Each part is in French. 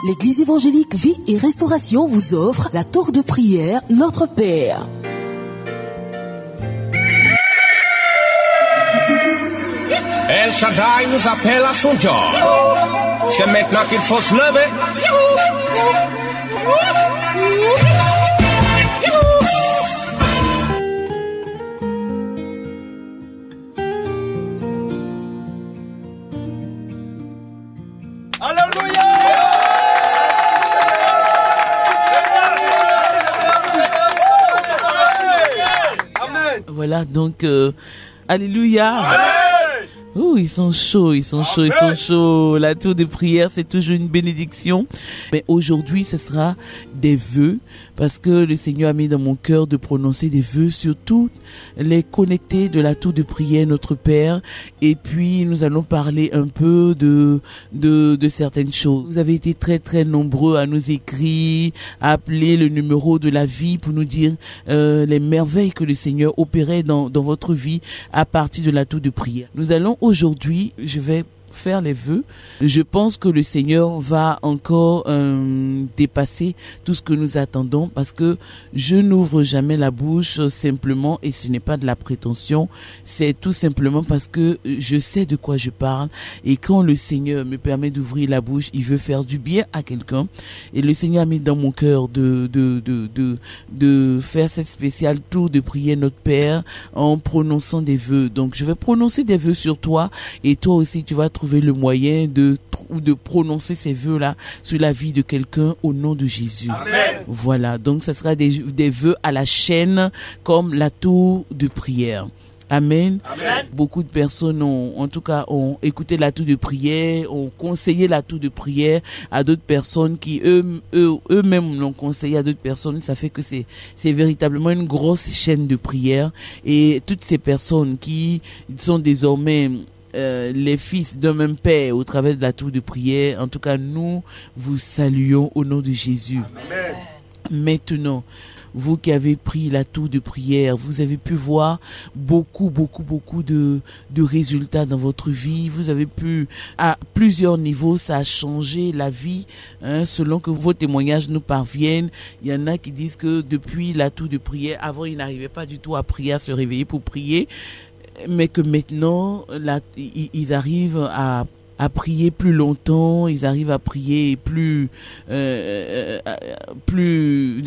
L'église évangélique Vie et Restauration vous offre la tour de prière Notre Père. El Shaddai nous appelle à son job. C'est maintenant qu'il faut se lever. Voilà, donc, alléluia. Oh, ils sont chauds. La tour de prière, c'est toujours une bénédiction. Mais aujourd'hui, ce sera des vœux, parce que le Seigneur a mis dans mon cœur de prononcer des vœux sur tous les connectés de la tour de prière Notre Père. Et puis, nous allons parler un peu de certaines choses. Vous avez été très, très nombreux à nous écrire, à appeler le numéro de la vie pour nous dire les merveilles que le Seigneur opérait dans votre vie à partir de la tour de prière. Nous allons aujourd'hui, je vais faire les vœux. Je pense que le Seigneur va encore dépasser tout ce que nous attendons, parce que je n'ouvre jamais la bouche simplement, et ce n'est pas de la prétention, c'est tout simplement parce que je sais de quoi je parle, et quand le Seigneur me permet d'ouvrir la bouche, il veut faire du bien à quelqu'un, et le Seigneur a mis dans mon cœur de faire cette spéciale tour de prière Notre Père en prononçant des vœux. Donc je vais prononcer des vœux sur toi, et toi aussi tu vas trouver le moyen de prononcer ces vœux-là sur la vie de quelqu'un au nom de Jésus. Amen. Voilà, donc ce sera des vœux à la chaîne comme la tour de prière. Amen. Amen. Beaucoup de personnes ont écouté la tour de prière, ont conseillé la tour de prière à d'autres personnes qui eux-mêmes l'ont conseillé à d'autres personnes. Ça fait que c'est véritablement une grosse chaîne de prière, et toutes ces personnes qui sont désormais les fils d'un même père au travers de la tour de prière, en tout cas nous vous saluons au nom de Jésus. Amen. Maintenant, vous qui avez pris la tour de prière, vous avez pu voir beaucoup de résultats dans votre vie. Vous avez pu, à plusieurs niveaux, ça a changé la vie, selon que vos témoignages nous parviennent. Il y en a qui disent que depuis la tour de prière, avant ils n'arrivaient pas du tout à prier, à se réveiller pour prier, mais que maintenant, ils arrivent à prier plus longtemps, ils arrivent à prier de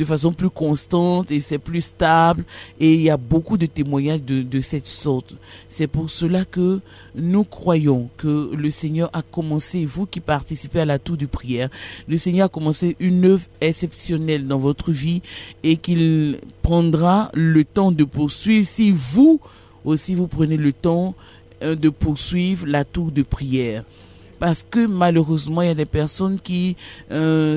façon plus constante, et c'est plus stable, et il y a beaucoup de témoignages de cette sorte. C'est pour cela que nous croyons que le Seigneur a commencé, vous qui participez à la tour de prière, le Seigneur a commencé une œuvre exceptionnelle dans votre vie, et qu'il prendra le temps de poursuivre si vous aussi vous prenez le temps de poursuivre la tour de prière. Parce que malheureusement, il y a des personnes qui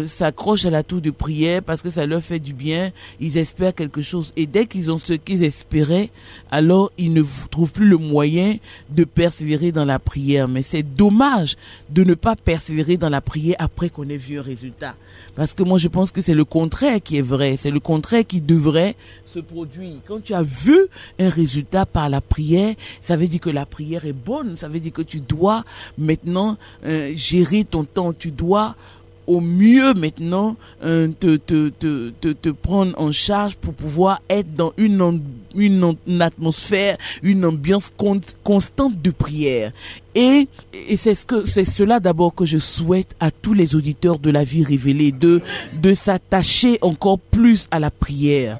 s'accrochent à la tour de prière parce que ça leur fait du bien, ils espèrent quelque chose. Et dès qu'ils ont ce qu'ils espéraient, alors ils ne trouvent plus le moyen de persévérer dans la prière. Mais c'est dommage de ne pas persévérer dans la prière après qu'on ait vu un résultat. Parce que moi, je pense que c'est le contraire qui est vrai. C'est le contraire qui devrait se produire. Quand tu as vu un résultat par la prière, ça veut dire que la prière est bonne. Ça veut dire que tu dois maintenant gérer ton temps. Tu dois au mieux maintenant te prendre en charge pour pouvoir être dans une atmosphère, une ambiance constante de prière. Et c'est cela d'abord que je souhaite à tous les auditeurs de la vie révélée, de s'attacher encore plus à la prière,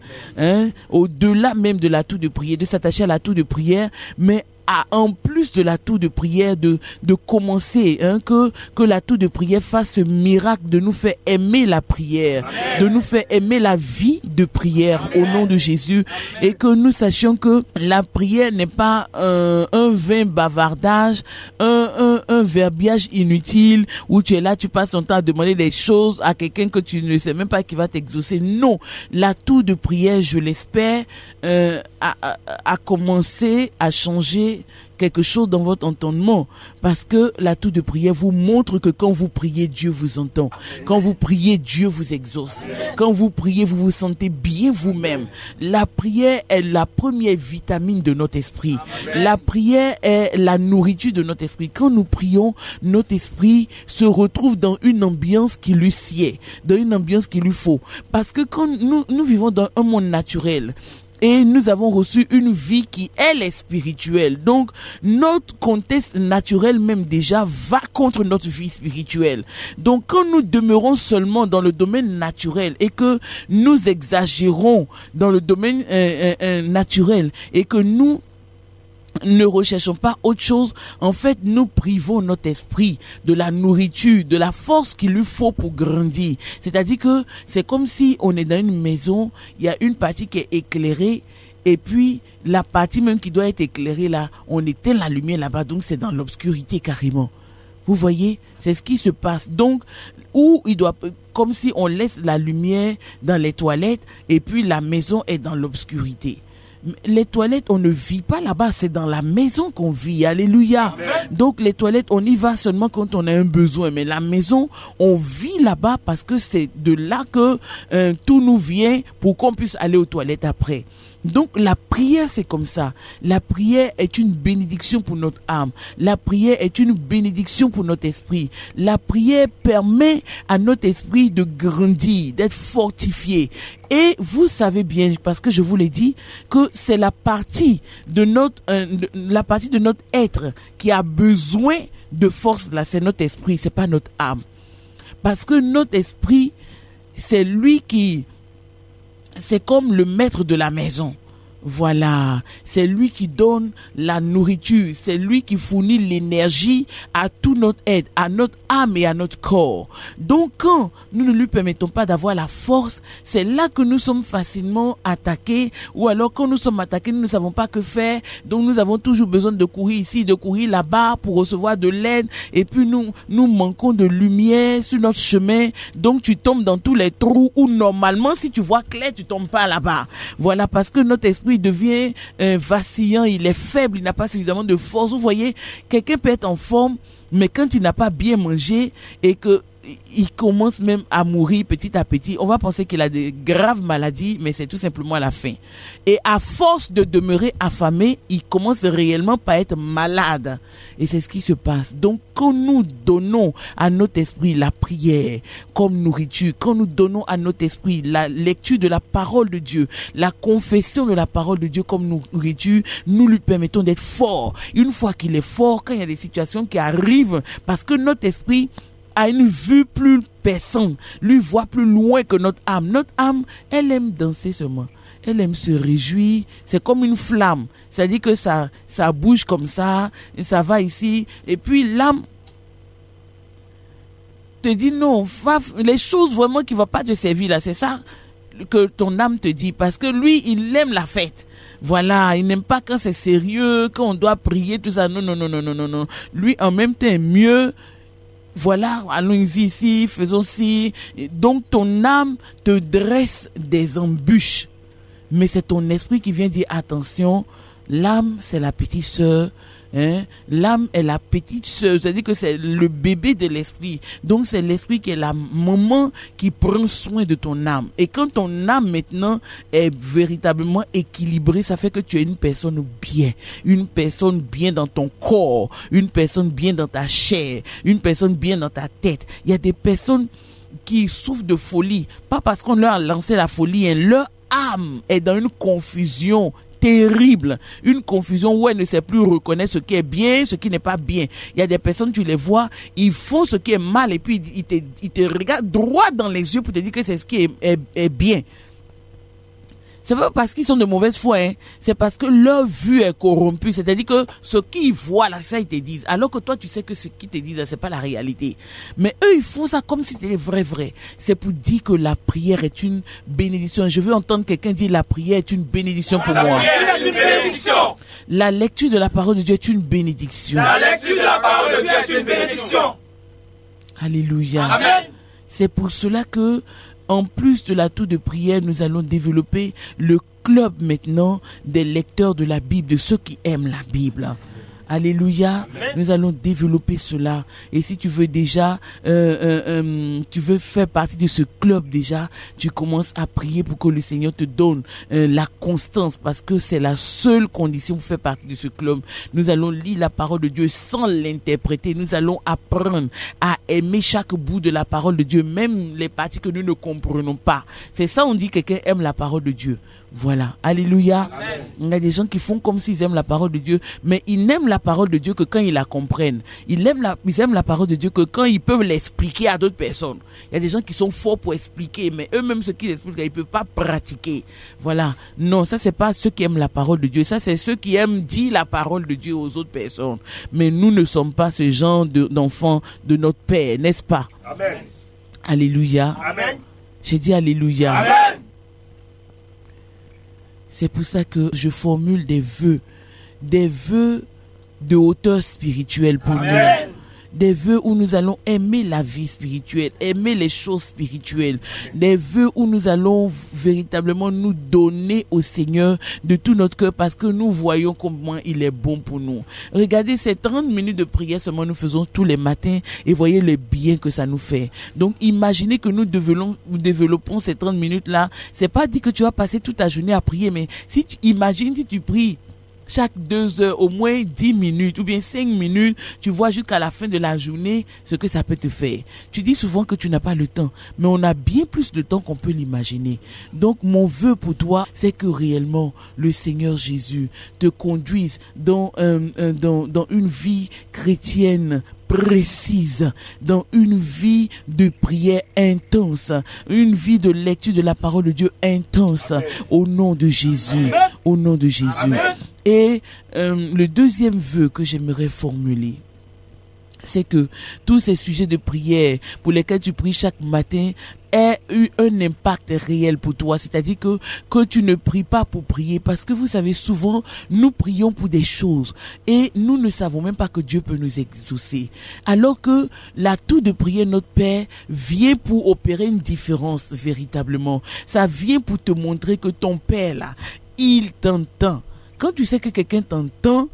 au-delà même de la tour de prière, de s'attacher à la tour de prière, mais en plus de la tour de prière, de commencer, que la tour de prière fasse ce miracle de nous faire aimer la prière, Amen. De nous faire aimer la vie de prière, Amen. Au nom de Jésus, Amen. Et que nous sachions que la prière n'est pas un vain bavardage, un verbiage inutile où tu es là, tu passes ton temps à demander des choses à quelqu'un que tu ne sais même pas qui va t'exaucer. Non, la tour de prière, je l'espère, a commencé à changer quelque chose dans votre entendement, parce que l'atout de prière vous montre que quand vous priez, Dieu vous entend. Quand vous priez, Dieu vous exauce. Quand vous priez, vous vous sentez bien vous-même. La prière est la première vitamine de notre esprit. La prière est la nourriture de notre esprit. Quand nous prions, notre esprit se retrouve dans une ambiance qui lui sied, dans une ambiance qu'il lui faut. Parce que quand nous vivons dans un monde naturel, et nous avons reçu une vie qui, elle, est spirituelle. Donc, notre contexte naturel même déjà va contre notre vie spirituelle. Donc, quand nous demeurons seulement dans le domaine naturel et que nous exagérons dans le domaine naturel et que nous ne recherchons pas autre chose, en fait, nous privons notre esprit de la nourriture, de la force qu'il lui faut pour grandir. C'est-à-dire que c'est comme si on est dans une maison, il y a une partie qui est éclairée, et puis la partie même qui doit être éclairée là, on éteint la lumière là-bas, donc c'est dans l'obscurité carrément. Vous voyez, c'est ce qui se passe. Donc, où il doit, comme si on laisse la lumière dans les toilettes, et puis la maison est dans l'obscurité. Les toilettes, on ne vit pas là-bas, c'est dans la maison qu'on vit. Alléluia. Amen. Donc les toilettes, on y va seulement quand on a un besoin, mais la maison, on vit là-bas parce que c'est de là que tout nous vient pour qu'on puisse aller aux toilettes après. Donc la prière, c'est comme ça. La prière est une bénédiction pour notre âme. La prière est une bénédiction pour notre esprit. La prière permet à notre esprit de grandir, d'être fortifié. Et vous savez bien, parce que je vous l'ai dit, que c'est la partie de notre être qui a besoin de force. Là, c'est notre esprit, c'est pas notre âme. Parce que notre esprit, c'est lui qui... C'est comme le maître de la maison. Voilà, c'est lui qui donne la nourriture, c'est lui qui fournit l'énergie à tout notre être, à notre âme et à notre corps. Donc quand nous ne lui permettons pas d'avoir la force, c'est là que nous sommes facilement attaqués, ou alors quand nous sommes attaqués, nous ne savons pas que faire, donc nous avons toujours besoin de courir ici, de courir là-bas pour recevoir de l'aide, et puis nous manquons de lumière sur notre chemin, donc tu tombes dans tous les trous où normalement si tu vois clair, tu tombes pas là-bas. Voilà, parce que notre esprit devient vacillant, il est faible, il n'a pas suffisamment de force. Vous voyez, quelqu'un peut être en forme, mais quand il n'a pas bien mangé et que il commence même à mourir petit à petit, on va penser qu'il a de graves maladies, mais c'est tout simplement la faim. Et à force de demeurer affamé, il commence réellement par être malade. Et c'est ce qui se passe. Donc, quand nous donnons à notre esprit la prière comme nourriture, quand nous donnons à notre esprit la lecture de la parole de Dieu, la confession de la parole de Dieu comme nourriture, nous lui permettons d'être fort. Une fois qu'il est fort, quand il y a des situations qui arrivent, parce que notre esprit a une vue plus perçante, lui voit plus loin que notre âme. Notre âme, elle aime danser seulement. Elle aime se réjouir. C'est comme une flamme. C'est-à-dire que ça bouge comme ça, et ça va ici. Et puis l'âme te dit non, les choses vraiment qui ne vont pas te servir là, c'est ça que ton âme te dit. Parce que lui, il aime la fête. Voilà, il n'aime pas quand c'est sérieux, quand on doit prier, tout ça. Non. Lui, en même temps, mieux. Voilà, allons-y ici, faisons ci. Donc ton âme te dresse des embûches. Mais c'est ton esprit qui vient dire attention, l'âme c'est la petite sœur. L'âme est la petite sœur, c'est-à-dire que c'est le bébé de l'esprit. Donc c'est l'esprit qui est la maman qui prend soin de ton âme. Et quand ton âme maintenant est véritablement équilibrée, ça fait que tu es une personne bien dans ton corps, une personne bien dans ta chair, une personne bien dans ta tête. Il y a des personnes qui souffrent de folie, pas parce qu'on leur a lancé la folie, leur âme est dans une confusion terrible, une confusion où elle ne sait plus reconnaître ce qui est bien, ce qui n'est pas bien. Il y a des personnes, tu les vois, ils font ce qui est mal et puis ils te regardent droit dans les yeux pour te dire que c'est ce qui est bien. C'est pas parce qu'ils sont de mauvaise foi, c'est parce que leur vue est corrompue. C'est-à-dire que ce qu'ils voient là, ça ils te disent. Alors que toi, tu sais que ce qu'ils te disent là, c'est pas la réalité. Mais eux, ils font ça comme si c'était vrai. C'est pour dire que la prière est une bénédiction. Je veux entendre quelqu'un dire la prière est une bénédiction pour moi. La prière est une bénédiction. La lecture de la parole de Dieu est une bénédiction. La lecture de la parole de Dieu est une bénédiction. Alléluia. Amen. C'est pour cela que en plus de l'atout de prière, nous allons développer le club maintenant des lecteurs de la Bible, de ceux qui aiment la Bible. Alléluia. Amen. Nous allons développer cela. Et si tu veux déjà, tu veux faire partie de ce club déjà, tu commences à prier pour que le Seigneur te donne la constance, parce que c'est la seule condition pour faire partie de ce club. Nous allons lire la parole de Dieu sans l'interpréter. Nous allons apprendre à aimer chaque bout de la parole de Dieu, même les parties que nous ne comprenons pas. C'est ça, on dit que quelqu'un aime la parole de Dieu. Voilà. Alléluia. Amen. Il y a des gens qui font comme s'ils aiment la parole de Dieu, mais ils n'aiment la parole de Dieu que quand ils la comprennent. Ils aiment la parole de Dieu que quand ils peuvent l'expliquer à d'autres personnes. Il y a des gens qui sont forts pour expliquer, mais eux-mêmes, ce qu'ils expliquent, ils ne peuvent pas pratiquer. Voilà. Non, ça, c'est pas ceux qui aiment la parole de Dieu. Ça, c'est ceux qui aiment dire la parole de Dieu aux autres personnes. Mais nous ne sommes pas ce genre d'enfants de notre Père, n'est-ce pas? Amen. Alléluia. Amen. J'ai dit alléluia. Amen. C'est pour ça que je formule des vœux de hauteur spirituelle pour Amen. Nous. Des vœux où nous allons aimer la vie spirituelle, aimer les choses spirituelles. Des vœux où nous allons véritablement nous donner au Seigneur de tout notre cœur, parce que nous voyons comment il est bon pour nous. Regardez, ces 30 minutes de prière seulement nous faisons tous les matins, et voyez le bien que ça nous fait. Donc imaginez que nous développons ces 30 minutes-là. C'est pas dit que tu vas passer toute ta journée à prier, mais imagine si tu pries chaque 2 heures, au moins 10 minutes ou bien 5 minutes, tu vois jusqu'à la fin de la journée ce que ça peut te faire. Tu dis souvent que tu n'as pas le temps, mais on a bien plus de temps qu'on peut l'imaginer. Donc mon vœu pour toi, c'est que réellement le Seigneur Jésus te conduise dans une vie chrétienne précise, dans une vie de prière intense, une vie de lecture de la parole de Dieu intense. Amen. Au nom de Jésus. Amen. Au nom de Jésus. Amen. Et le deuxième vœu que j'aimerais formuler, c'est que tous ces sujets de prière pour lesquels tu pries chaque matin aient eu un impact réel pour toi. C'est-à-dire que tu ne pries pas pour prier, parce que vous savez, souvent nous prions pour des choses et nous ne savons même pas que Dieu peut nous exaucer. Alors que l'atout de prier notre Père vient pour opérer une différence véritablement. Ça vient pour te montrer que ton Père là, il t'entend. Quand tu sais que quelqu'un t'entend,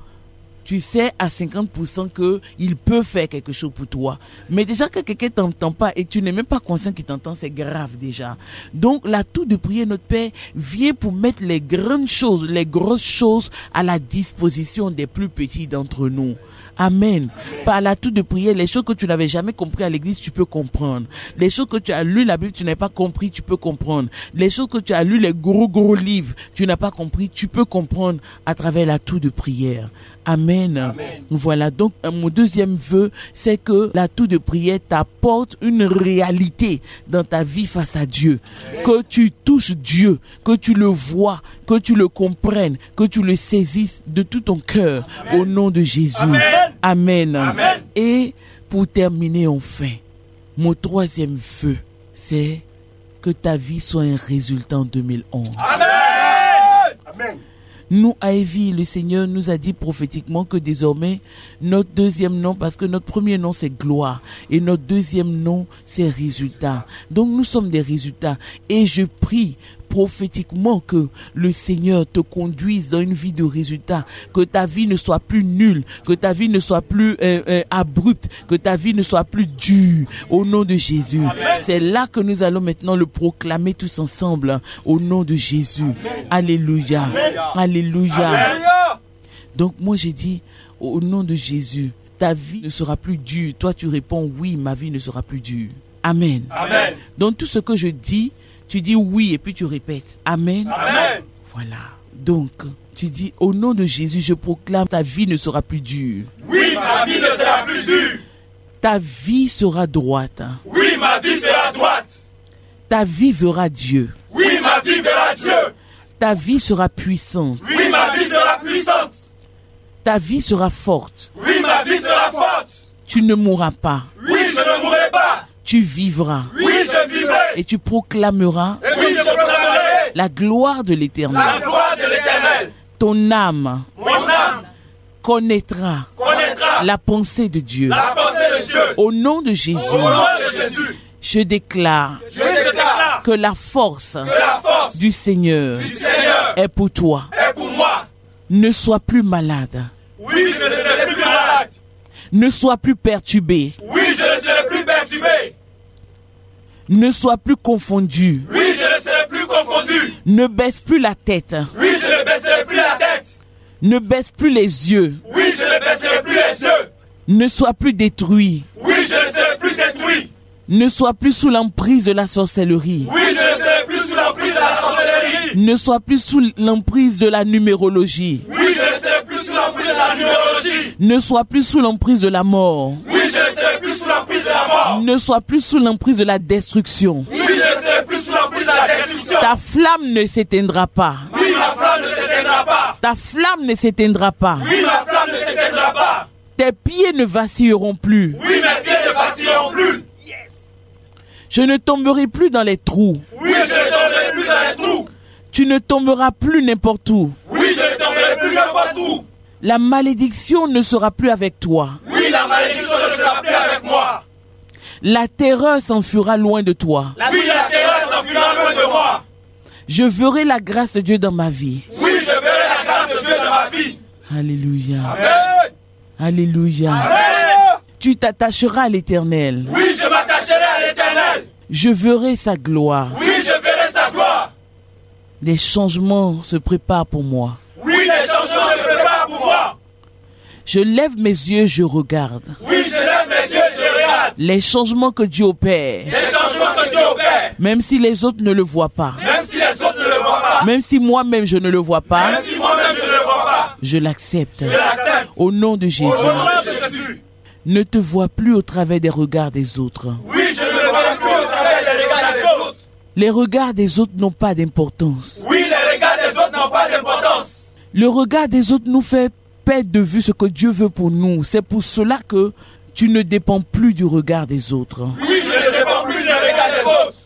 tu sais à 50% qu'il peut faire quelque chose pour toi. Mais déjà que quelqu'un t'entend pas et tu n'es même pas conscient qu'il t'entend, c'est grave déjà. Donc l'atout de prier notre Père vient pour mettre les grandes choses, les grosses choses à la disposition des plus petits d'entre nous. Amen. Par l'atout de prier, les choses que tu n'avais jamais compris à l'église, tu peux comprendre. Les choses que tu as lu la Bible, tu n'as pas compris, tu peux comprendre. Les choses que tu as lu, les gros livres, tu n'as pas compris, tu peux comprendre à travers l'atout de prière. Amen. Amen. Voilà, donc mon deuxième vœu, c'est que l'atout de prière t'apporte une réalité dans ta vie face à Dieu. Amen. Que tu touches Dieu, que tu le vois, que tu le comprennes, que tu le saisisses de tout ton cœur. Amen. Au nom de Jésus. Amen. Amen. Amen. Et pour terminer enfin, mon troisième vœu, c'est que ta vie soit un résultat en 2011. Amen. Amen. Nous, à Evie, le Seigneur nous a dit prophétiquement que désormais, notre deuxième nom, parce que notre premier nom c'est gloire, et notre deuxième nom c'est résultat. Donc nous sommes des résultats. Et je prie prophétiquement que le Seigneur te conduise dans une vie de résultats, que ta vie ne soit plus nulle, que ta vie ne soit plus abrupte, que ta vie ne soit plus dure, au nom de Jésus. Amen. C'est là que nous allons maintenant le proclamer tous ensemble, au nom de Jésus. Amen. Alléluia. Amen. Alléluia. Amen. Donc moi j'ai dit, au nom de Jésus, ta vie ne sera plus dure. Toi tu réponds, oui, ma vie ne sera plus dure. Amen. Amen. Donc tout ce que je dis, tu dis oui et puis tu répètes. Amen. Amen. Voilà. Donc, tu dis au nom de Jésus, je proclame, ta vie ne sera plus dure. Oui, ma vie ne sera plus dure. Ta vie sera droite. Oui, ma vie sera droite. Ta vie verra Dieu. Oui, ma vie verra Dieu. Ta vie sera puissante. Oui, ma vie sera puissante. Ta vie sera forte. Oui, ma vie sera forte. Tu ne mourras pas. Oui, je ne mourrai pas. Tu vivras. Oui, je vivrai. Et tu proclameras. Et oui, je proclamerai la gloire de l'Éternel. La gloire de l'Éternel. Ton âme. Mon âme connaîtra la pensée de Dieu. La pensée de Dieu. Au nom de Jésus. Au nom de Jésus. Je déclare que la force du Seigneur est pour toi. Est pour moi. Ne sois plus malade. Oui, je ne serai plus Ne sois plus perturbé. Oui, je ne serai plus perturbé. Ne sois plus confondu. Oui, je ne serai plus confondu. Ne baisse plus la tête. Oui, je ne baisserai plus la tête. Ne baisse plus les yeux. Oui, je ne baisserai plus les yeux. Ne sois plus détruit. Oui, je ne serai plus détruit. Ne sois plus sous l'emprise de la sorcellerie. Oui, je ne serai plus sous l'emprise de la sorcellerie. Ne sois plus sous l'emprise de la numérologie. Oui, je ne serai plus sous l'emprise de la numérologie. Ne sois plus sous l'emprise de la mort. Oui, je ne serai plus sous l'emprise de la mort. Ne sois plus sous l'emprise de la destruction. Oui, je ne serai plus sous l'emprise de la destruction. Ta flamme ne s'éteindra pas. Oui, ma flamme ne s'éteindra pas. Ta flamme ne s'éteindra pas. Oui, ma flamme ne s'éteindra pas. Tes pieds ne vacilleront plus. Oui, mes pieds ne vacilleront plus. Je ne tomberai plus dans les trous. Oui, je ne tomberai plus dans les trous. Tu ne tomberas plus n'importe où. Oui, je ne tomberai plus n'importe où. La malédiction ne sera plus avec toi. Oui, la malédiction ne sera plus avec moi. La terreur s'enfuira loin de toi. Oui, la terreur s'enfuira loin de moi. Je verrai la grâce de Dieu dans ma vie. Oui, je verrai la grâce de Dieu dans ma vie. Alléluia. Amen. Alléluia. Amen. Tu t'attacheras à l'Éternel. Oui, je m'attacherai à l'Éternel. Je verrai sa gloire. Oui, je verrai sa gloire. Les changements se préparent pour moi. Oui, les changements se préparent pour moi. Je lève mes yeux, je regarde. Oui, je lève mes yeux, je regarde. Les changements que Dieu opère. Les changements que Dieu opère. Même si les autres ne le voient pas. Même si les autres ne le voient pas. Même si moi-même je ne le vois pas. Même si moi-même je ne le vois pas. Je l'accepte. Je l'accepte. Au nom de Jésus. Au nom de Jésus. Ne te vois plus au travers des regards des autres. Oui, je ne le vois plus au travers des regards des autres. Les regards des autres n'ont pas d'importance. Oui, les regards des autres n'ont pas d'importance. Le regard des autres nous fait perdre de vue ce que Dieu veut pour nous. C'est pour cela que tu ne dépends plus du regard des autres. Oui, je ne dépends plus du regard des autres.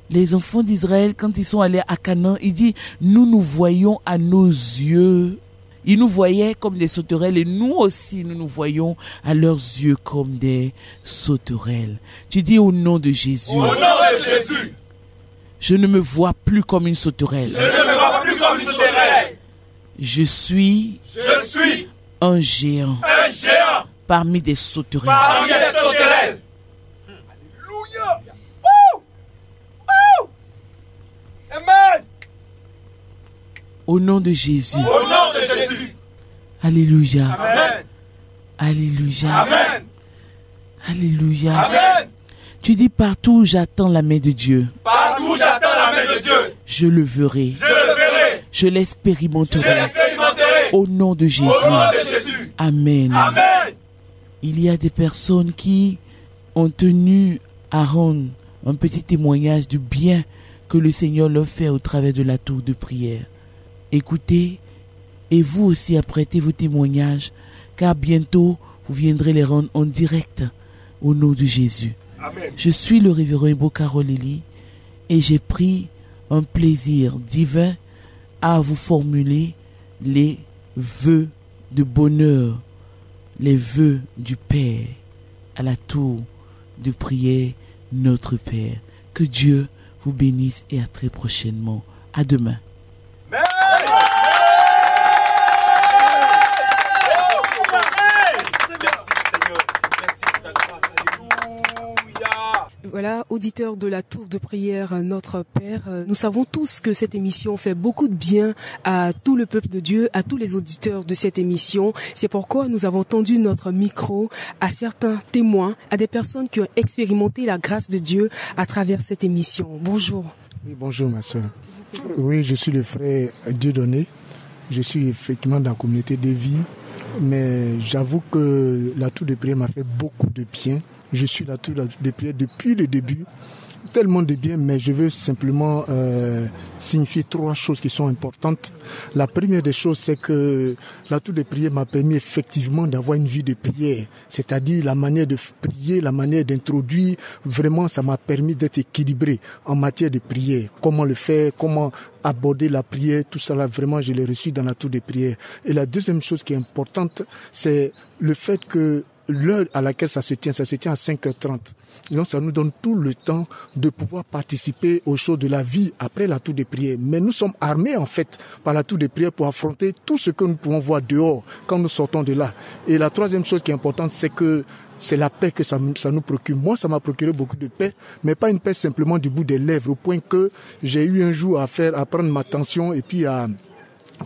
Les enfants d'Israël, quand ils sont allés à Canaan, ils disent, nous voyons à nos yeux. Ils nous voyaient comme des sauterelles et nous aussi, nous voyons à leurs yeux comme des sauterelles. Tu dis au nom de Jésus. Au nom de Jésus. Je ne me vois plus comme une sauterelle. Je ne me vois plus comme une sauterelle. Je suis un géant. Un géant. Parmi des sauterelles. Parmi des sauterelles. Alléluia. Amen. Au nom de Jésus. Au nom de Jésus. Alléluia. Amen. Alléluia. Amen. Alléluia. Amen. Tu dis partout où j'attends la main de Dieu. Partout où j'attends la main de Dieu. Je le verrai. Je le verrai. Je l'expérimenterai. Je l'expérimenterai. Au nom de Jésus. Au nom de Jésus. Amen. Amen. Il y a des personnes qui ont tenu à rendre un petit témoignage du bien que le Seigneur leur fait au travers de la tour de prière. Écoutez, et vous aussi apprêtez vos témoignages, car bientôt vous viendrez les rendre en direct au nom de Jésus. Amen. Je suis le révérend Ibo Karoleli et j'ai pris un plaisir divin à vous formuler les vœux de bonheur, les vœux du Père à la tour de prière Notre Père. Que Dieu vous bénisse et à très prochainement. À demain. Voilà, auditeurs de la tour de prière Notre Père, nous savons tous que cette émission fait beaucoup de bien à tout le peuple de Dieu, à tous les auditeurs de cette émission. C'est pourquoi nous avons tendu notre micro à certains témoins, à des personnes qui ont expérimenté la grâce de Dieu à travers cette émission. Bonjour. Oui, bonjour ma soeur. Oui, je suis le frère Dieudonné. Je suis effectivement dans la communauté de vie, mais j'avoue que la tour de prière m'a fait beaucoup de bien. Je suis la tour de prière depuis le début, tellement de bien, mais je veux simplement signifier 3 choses qui sont importantes. La première des choses, c'est que la tour de prière m'a permis effectivement d'avoir une vie de prière, c'est-à-dire la manière de prier, la manière d'introduire, vraiment ça m'a permis d'être équilibré en matière de prière. Comment le faire, comment aborder la prière, tout ça là, vraiment je l'ai reçu dans la tour de prière. Et la deuxième chose qui est importante, c'est le fait que l'heure à laquelle ça se tient à 5h30. Donc ça nous donne tout le temps de pouvoir participer aux choses de la vie après la tour de prière. Mais nous sommes armés en fait par la tour de prière pour affronter tout ce que nous pouvons voir dehors quand nous sortons de là. Et la troisième chose qui est importante, c'est que c'est la paix que ça nous procure. Moi, ça m'a procuré beaucoup de paix, mais pas une paix simplement du bout des lèvres, au point que j'ai eu un jour à prendre ma tension et puis à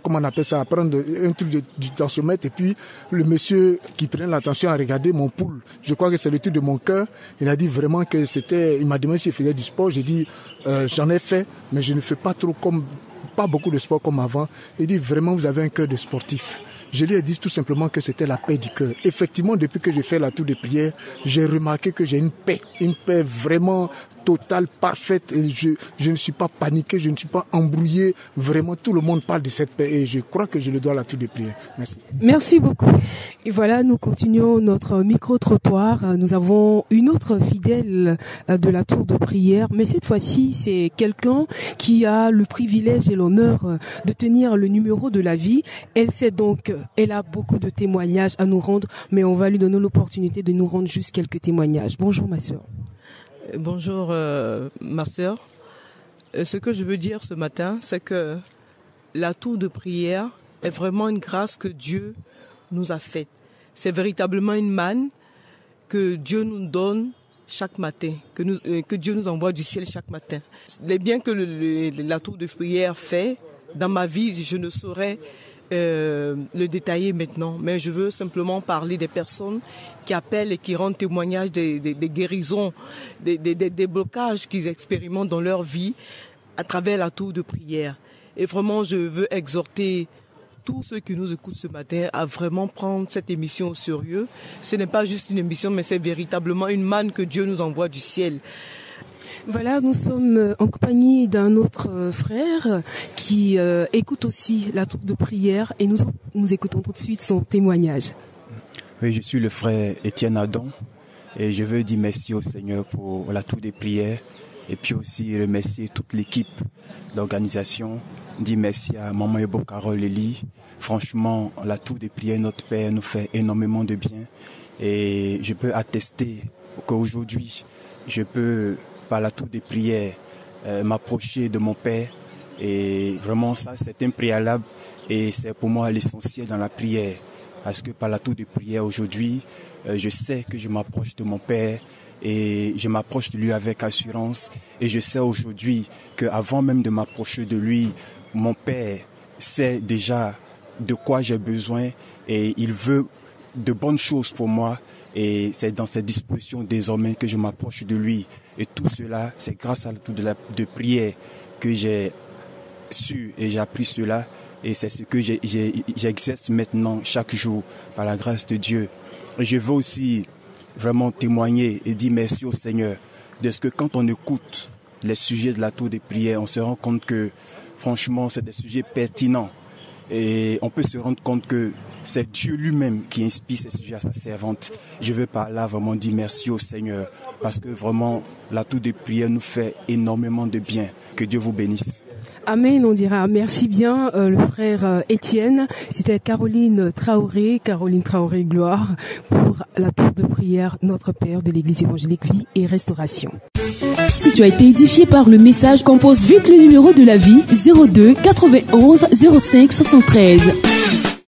prendre un truc du tensiomètre, et puis le monsieur qui prenait la tension a regardé mon pouls. Je crois que c'est le truc de mon cœur. Il a dit vraiment que il m'a demandé si je faisais du sport. J'ai dit, j'en ai fait, mais je ne fais pas beaucoup de sport comme avant. Il dit, vraiment, vous avez un cœur de sportif. Je lui ai dit tout simplement que c'était la paix du cœur. Effectivement, depuis que j'ai fait la tour de prière, j'ai remarqué que j'ai une paix vraiment totale, parfaite. Et je ne suis pas paniqué, je ne suis pas embrouillé. Vraiment, tout le monde parle de cette paix et je crois que je le dois à la tour de prière. Merci. Merci beaucoup. Et voilà, nous continuons notre micro-trottoir. Nous avons une autre fidèle de la tour de prière, mais cette fois-ci, c'est quelqu'un qui a le privilège et l'honneur de tenir le numéro de la vie. Elle a beaucoup de témoignages à nous rendre, mais on va lui donner l'opportunité de nous rendre juste quelques témoignages. Bonjour ma sœur. Bonjour ma sœur. Ce que je veux dire ce matin, c'est que la tour de prière est vraiment une grâce que Dieu nous a faite. C'est véritablement une manne que Dieu nous donne chaque matin, que Dieu nous envoie du ciel chaque matin. Les biens que la tour de prière fait dans ma vie, je ne saurais le détailler maintenant, mais je veux simplement parler des personnes qui appellent et qui rendent témoignage des guérisons, des blocages qu'ils expérimentent dans leur vie à travers la tour de prière. Et vraiment, je veux exhorter tous ceux qui nous écoutent ce matin à vraiment prendre cette émission au sérieux. Ce n'est pas juste une émission, mais c'est véritablement une manne que Dieu nous envoie du ciel. Voilà, nous sommes en compagnie d'un autre frère qui écoute aussi la tour de prière et nous écoutons tout de suite son témoignage. Oui, je suis le frère Étienne Adam et je veux dire merci au Seigneur pour la tour de prière et puis aussi remercier toute l'équipe d'organisation. Dire merci à Maman Ebo Carole Elie. Franchement, la tour de prière, notre Père, nous fait énormément de bien et je peux attester qu'aujourd'hui, je peux par la tour des prières, m'approcher de mon Père. Et vraiment, ça, c'est un préalable et c'est pour moi l'essentiel dans la prière. Parce que par la tour des prières aujourd'hui, je sais que je m'approche de mon Père et je m'approche de lui avec assurance. Et je sais aujourd'hui qu'avant même de m'approcher de lui, mon Père sait déjà de quoi j'ai besoin et il veut de bonnes choses pour moi. Et c'est dans cette disposition désormais que je m'approche de lui. Et tout cela, c'est grâce à la tour de prière que j'ai su et j'ai appris cela. Et c'est ce que j'exerce maintenant chaque jour par la grâce de Dieu. Et je veux aussi vraiment témoigner et dire merci au Seigneur de ce que quand on écoute les sujets de la tour de prière, on se rend compte que franchement, c'est des sujets pertinents. Et on peut se rendre compte que c'est Dieu lui-même qui inspire ces sujets à sa servante. Je veux par là vraiment dire merci au Seigneur parce que vraiment la tour de prière nous fait énormément de bien. Que Dieu vous bénisse. Amen, on dira merci bien le frère Étienne. C'était Caroline Traoré Gloire pour la tour de prière Notre Père de l'Église évangélique Vie et Restauration. Si tu as été édifié par le message, compose vite le numéro de la vie 02 91 05 73.